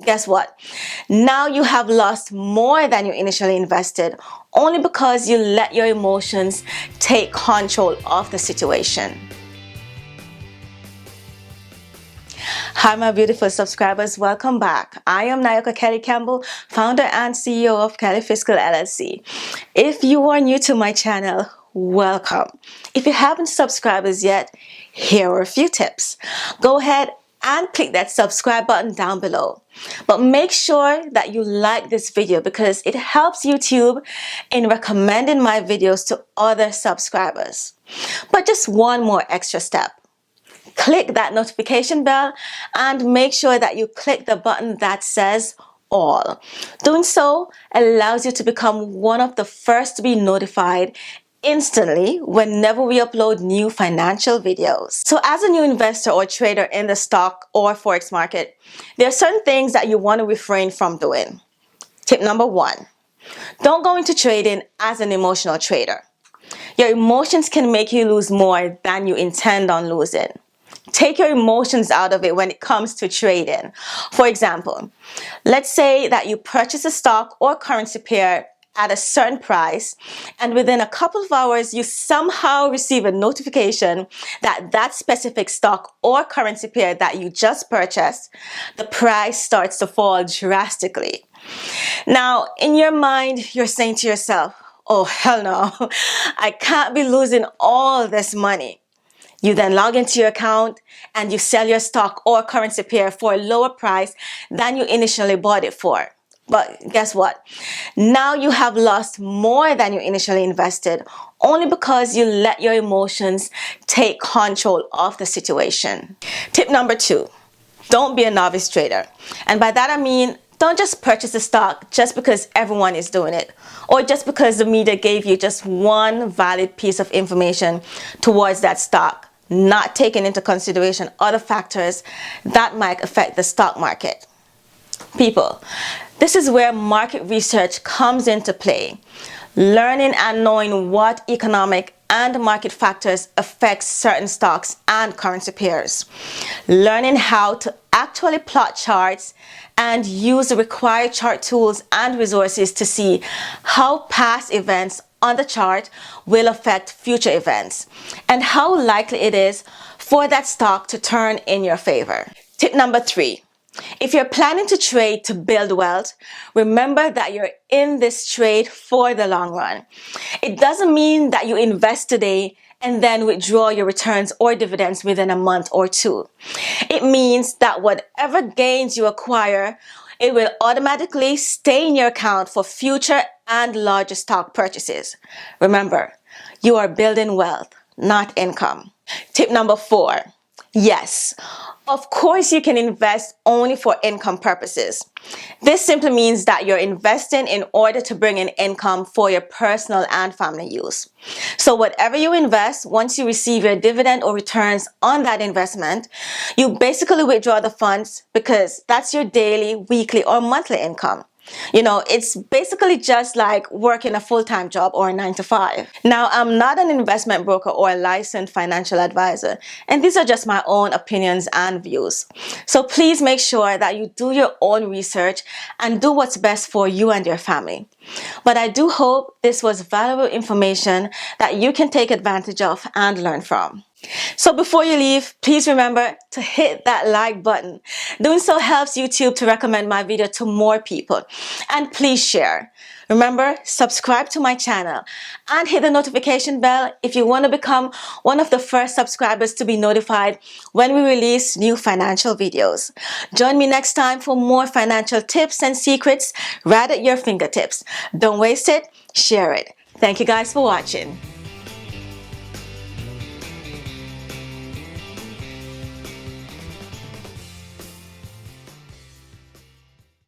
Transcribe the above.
guess what? Now you have lost more than you initially invested only because you let your emotions take control of the situation. Hi, my beautiful subscribers. Welcome back. I am Nayoka Kelly Campbell, founder and CEO of Kelly Fiscal LLC. If you are new to my channel, welcome. If you haven't subscribed as yet, here are a few tips. Go ahead and click that subscribe button down below. But make sure that you like this video because it helps YouTube in recommending my videos to other subscribers. But just one more extra step. Click that notification bell and make sure that you click the button that says all. Doing so allows you to become one of the first to be notified instantly whenever we upload new financial videos. So as a new investor or trader in the stock or forex market, there are certain things that you want to refrain from doing. Tip number 1, don't go into trading as an emotional trader. Your emotions can make you lose more than you intend on losing. Take your emotions out of it when it comes to trading. For example, let's say that you purchase a stock or currency pair at a certain price, and within a couple of hours, you somehow receive a notification that that specific stock or currency pair that you just purchased, the price starts to fall drastically. Now, in your mind, you're saying to yourself, oh, hell no, I can't be losing all this money. You then log into your account and you sell your stock or currency pair for a lower price than you initially bought it for. But guess what? Now you have lost more than you initially invested only because you let your emotions take control of the situation. Tip number 2, don't be a novice trader. And by that I mean, don't just purchase a stock just because everyone is doing it, or just because the media gave you just one valid piece of information towards that stock, not taking into consideration other factors that might affect the stock market. People, this is where market research comes into play. Learning and knowing what economic and market factors affect certain stocks and currency pairs. Learning how to actually plot charts and use the required chart tools and resources to see how past events on the chart will affect future events and how likely it is for that stock to turn in your favor. Tip number 3. If you're planning to trade to build wealth, remember that you're in this trade for the long run. It doesn't mean that you invest today and then withdraw your returns or dividends within a month or 2. It means that whatever gains you acquire, it will automatically stay in your account for future and larger stock purchases. Remember, you are building wealth, not income. Tip number 4. Yes, of course you can invest only for income purposes. This simply means that you're investing in order to bring in income for your personal and family use. So whatever you invest, once you receive your dividend or returns on that investment, you basically withdraw the funds because that's your daily, weekly, or monthly income. You know, it's basically just like working a full-time job or a 9-to-5. Now, I'm not an investment broker or a licensed financial advisor, and these are just my own opinions and views. So please make sure that you do your own research and do what's best for you and your family. But I do hope this was valuable information that you can take advantage of and learn from. So before you leave, please remember to hit that like button. Doing so helps YouTube to recommend my video to more people. And please share. Remember, subscribe to my channel and hit the notification bell if you want to become one of the first subscribers to be notified when we release new financial videos. Join me next time for more financial tips and secrets right at your fingertips. Don't waste it, share it. Thank you guys for watching.